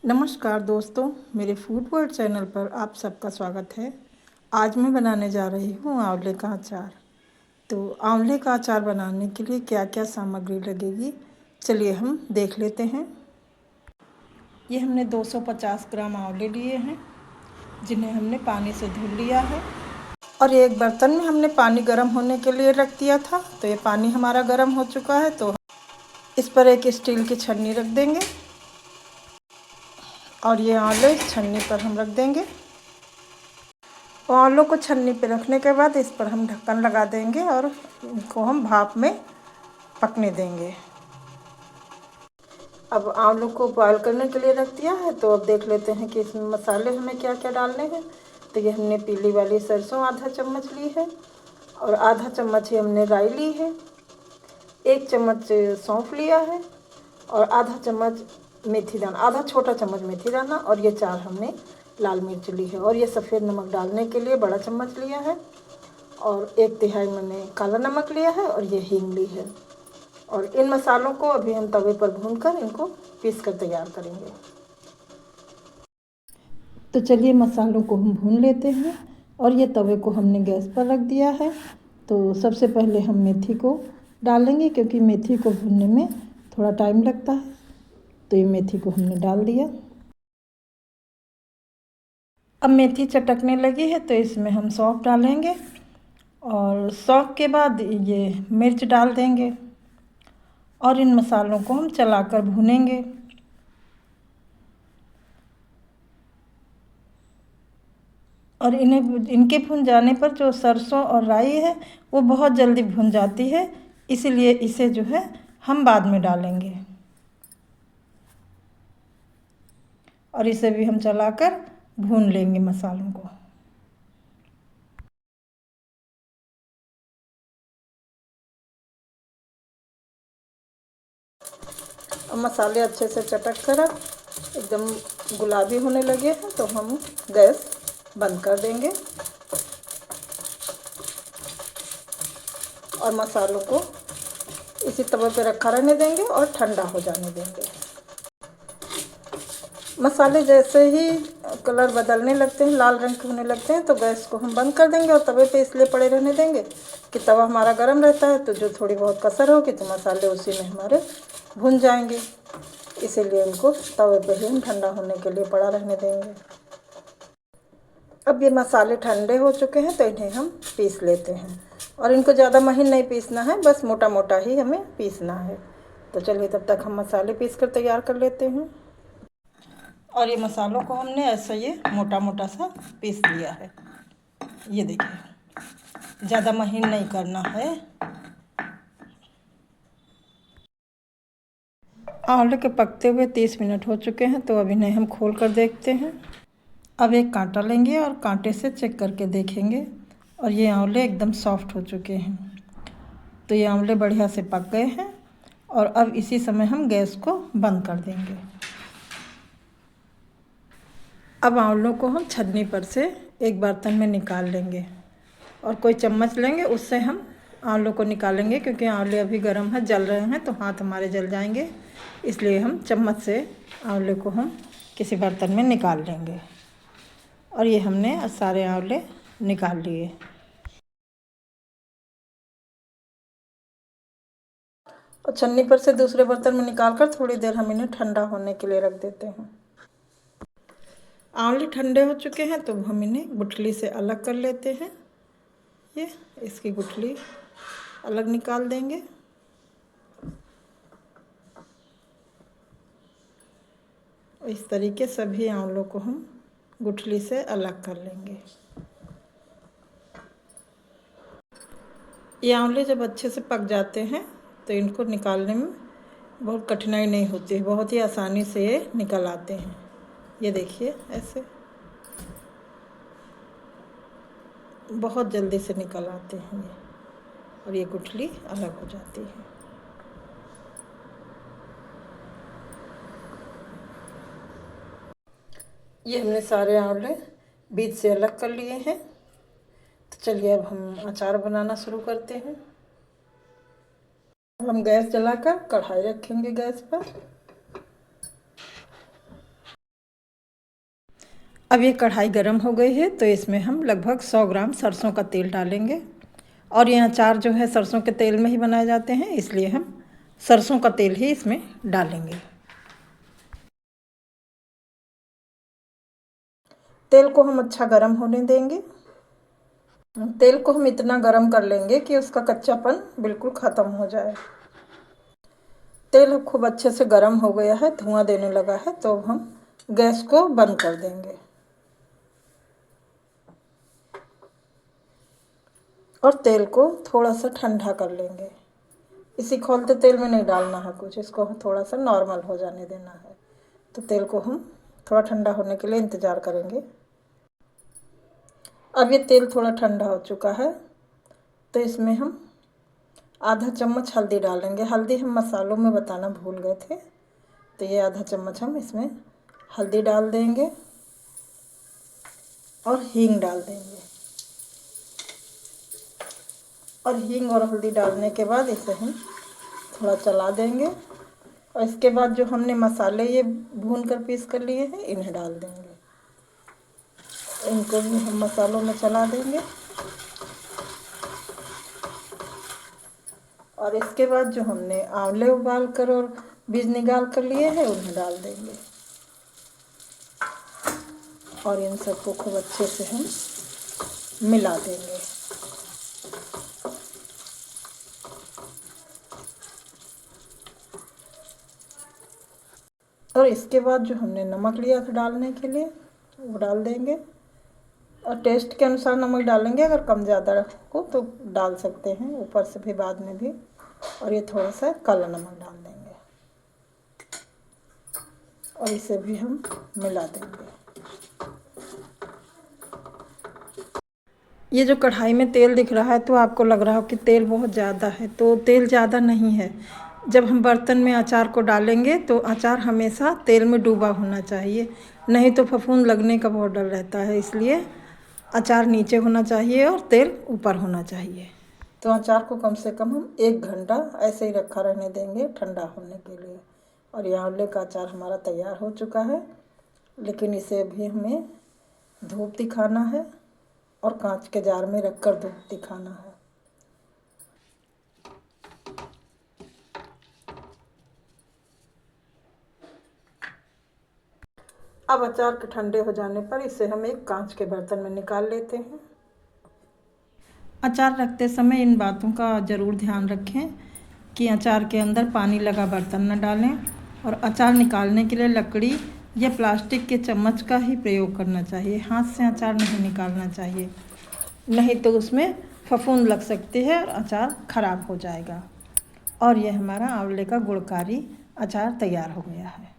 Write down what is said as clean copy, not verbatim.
नमस्कार दोस्तों, मेरे फूड वर्ल्ड चैनल पर आप सबका स्वागत है। आज मैं बनाने जा रही हूँ आंवले का अचार। तो आंवले का अचार बनाने के लिए क्या क्या सामग्री लगेगी, चलिए हम देख लेते हैं। ये हमने 250 ग्राम आंवले लिए हैं, जिन्हें हमने पानी से धुल लिया है। और एक बर्तन में हमने पानी गर्म होने के लिए रख दिया था। तो ये पानी हमारा गर्म हो चुका है, तो इस पर एक स्टील की छन्नी रख देंगे और ये आंवले छन्नी पर हम रख देंगे। आलू को छन्नी पे रखने के बाद इस पर हम ढक्कन लगा देंगे और इनको हम भाप में पकने देंगे। अब आलू को बॉयल करने के लिए रख दिया है, तो अब देख लेते हैं कि इसमें मसाले हमें क्या क्या डालने हैं। तो ये हमने पीली वाली सरसों आधा चम्मच ली है और आधा चम्मच ही हमने राई ली है, 1 चम्मच सौंफ लिया है और आधा चम्मच मेथी दाना, आधा छोटा चम्मच मेथी दाना, और ये 4 हमने लाल मिर्च ली है। और ये सफ़ेद नमक डालने के लिए बड़ा चम्मच लिया है और 1/3 मैंने काला नमक लिया है और ये हींग ली है। और इन मसालों को अभी हम तवे पर भूनकर इनको पीस कर तैयार करेंगे। तो चलिए मसालों को हम भून लेते हैं। और ये तवे को हमने गैस पर रख दिया है। तो सबसे पहले हम मेथी को डालेंगे, क्योंकि मेथी को भूनने में थोड़ा टाइम लगता है। तो ये मेथी को हमने डाल दिया। अब मेथी चटकने लगी है, तो इसमें हम सौंफ डालेंगे और सौंफ के बाद ये मिर्च डाल देंगे और इन मसालों को हम चलाकर भूनेंगे। और इनके भुन जाने पर जो सरसों और राई है वो बहुत जल्दी भुन जाती है, इसीलिए इसे जो है हम बाद में डालेंगे। और इसे भी हम चलाकर भून लेंगे मसालों को। अब मसाले अच्छे से चटक कर एकदम गुलाबी होने लगे हैं, तो हम गैस बंद कर देंगे और मसालों को इसी तवे पे रखा रहने देंगे और ठंडा हो जाने देंगे। मसाले जैसे ही कलर बदलने लगते हैं, लाल रंग के होने लगते हैं, तो गैस को हम बंद कर देंगे और तवे पे इसलिए पड़े रहने देंगे कि तवा हमारा गर्म रहता है, तो जो थोड़ी बहुत कसर होगी तो मसाले उसी में हमारे भुन जाएंगे। इसीलिए इनको तवे पे ही हम ठंडा होने के लिए पड़ा रहने देंगे। अब ये मसाले ठंडे हो चुके हैं, तो इन्हें हम पीस लेते हैं। और इनको ज़्यादा महीन नहीं पीसना है, बस मोटा मोटा ही हमें पीसना है। तो चलिए तब तक हम मसाले पीस कर तैयार कर लेते हैं। और ये मसालों को हमने ऐसा ये मोटा मोटा सा पीस लिया है। ये देखिए, ज़्यादा महीन नहीं करना है। आलू के पकते हुए 30 मिनट हो चुके हैं, तो अब इन्हें हम खोल कर देखते हैं। अब एक कांटा लेंगे और कांटे से चेक करके देखेंगे। और ये आंवले एकदम सॉफ्ट हो चुके हैं। तो ये आंवले बढ़िया से पक गए हैं और अब इसी समय हम गैस को बंद कर देंगे। अब आंवलों को हम छन्नी पर से एक बर्तन में निकाल लेंगे और कोई चम्मच लेंगे, उससे हम आंवलों को निकालेंगे, क्योंकि आंवले अभी गर्म है, जल रहे हैं, तो हाथ हमारे जल जाएंगे। इसलिए हम चम्मच से आंवले को हम किसी बर्तन में निकाल लेंगे। और ये हमने सारे आंवले निकाल लिए। और छन्नी पर से दूसरे बर्तन में निकाल कर थोड़ी देर हम इन्हें ठंडा होने के लिए रख देते हैं। आंवले ठंडे हो चुके हैं, तो हम इन्हें गुठली से अलग कर लेते हैं। ये इसकी गुठली अलग निकाल देंगे। इस तरीके सभी आंवलों को हम गुठली से अलग कर लेंगे। ये आंवले जब अच्छे से पक जाते हैं, तो इनको निकालने में बहुत कठिनाई नहीं होती है, बहुत ही आसानी से ये निकल आते हैं। ये देखिए, ऐसे बहुत जल्दी से निकल आते हैं ये, और ये गुठली अलग हो जाती है। ये हमने सारे आंवले बीज से अलग कर लिए हैं। तो चलिए अब हम अचार बनाना शुरू करते हैं। हम गैस जलाकर कढ़ाई रखेंगे गैस पर। अब ये कढ़ाई गरम हो गई है तो इसमें हम लगभग 100 ग्राम सरसों का तेल डालेंगे। और ये अचार जो है सरसों के तेल में ही बनाए जाते हैं, इसलिए हम सरसों का तेल ही इसमें डालेंगे। तेल को हम अच्छा गरम होने देंगे। तेल को हम इतना गरम कर लेंगे कि उसका कच्चापन बिल्कुल ख़त्म हो जाए। तेल खूब अच्छे से गरम हो गया है, धुआं देने लगा है, तो हम गैस को बंद कर देंगे और तेल को थोड़ा सा ठंडा कर लेंगे। इसी खौलते तेल में नहीं डालना है कुछ, इसको थोड़ा सा नॉर्मल हो जाने देना है। तो तेल को हम थोड़ा ठंडा होने के लिए इंतज़ार करेंगे। अब ये तेल थोड़ा ठंडा हो चुका है तो इसमें हम आधा चम्मच हल्दी डालेंगे। हल्दी हम मसालों में बताना भूल गए थे, तो ये आधा चम्मच हम इसमें हल्दी डाल देंगे और हींग डाल देंगे। और हींग और हल्दी डालने के बाद इसे हम थोड़ा चला देंगे और इसके बाद जो हमने मसाले ये भून कर पीस कर लिए हैं इन्हें डाल देंगे। इनको भी हम मसालों में चला देंगे और इसके बाद जो हमने आंवले उबाल कर और बीज निकाल कर लिए हैं उन्हें डाल देंगे और इन सबको खूब अच्छे से हम मिला देंगे। और इसके बाद जो हमने नमक लिया था डालने के लिए वो डाल देंगे और टेस्ट के अनुसार नमक डालेंगे। अगर कम ज़्यादा हो तो डाल सकते हैं ऊपर से भी बाद में भी। और ये थोड़ा सा काला नमक डाल देंगे और इसे भी हम मिला देंगे। ये जो कढ़ाई में तेल दिख रहा है तो आपको लग रहा हो कि तेल बहुत ज़्यादा है, तो तेल ज़्यादा नहीं है। जब हम बर्तन में अचार को डालेंगे तो अचार हमेशा तेल में डूबा होना चाहिए, नहीं तो फफूंद लगने का बहुत डर रहता है। इसलिए अचार नीचे होना चाहिए और तेल ऊपर होना चाहिए। तो अचार को कम से कम हम 1 घंटा ऐसे ही रखा रहने देंगे ठंडा होने के लिए। और ये आंवले का अचार हमारा तैयार हो चुका है, लेकिन इसे अभी हमें धूप दिखाना है और कांच के जार में रखकर धूप दिखाना है। अब अचार के ठंडे हो जाने पर इसे हम एक कांच के बर्तन में निकाल लेते हैं। अचार रखते समय इन बातों का ज़रूर ध्यान रखें कि अचार के अंदर पानी लगा बर्तन न डालें और अचार निकालने के लिए लकड़ी या प्लास्टिक के चम्मच का ही प्रयोग करना चाहिए। हाथ से अचार नहीं निकालना चाहिए, नहीं तो उसमें फफूंद लग सकती है और अचार ख़राब हो जाएगा। और यह हमारा आंवले का गुणकारी अचार तैयार हो गया है।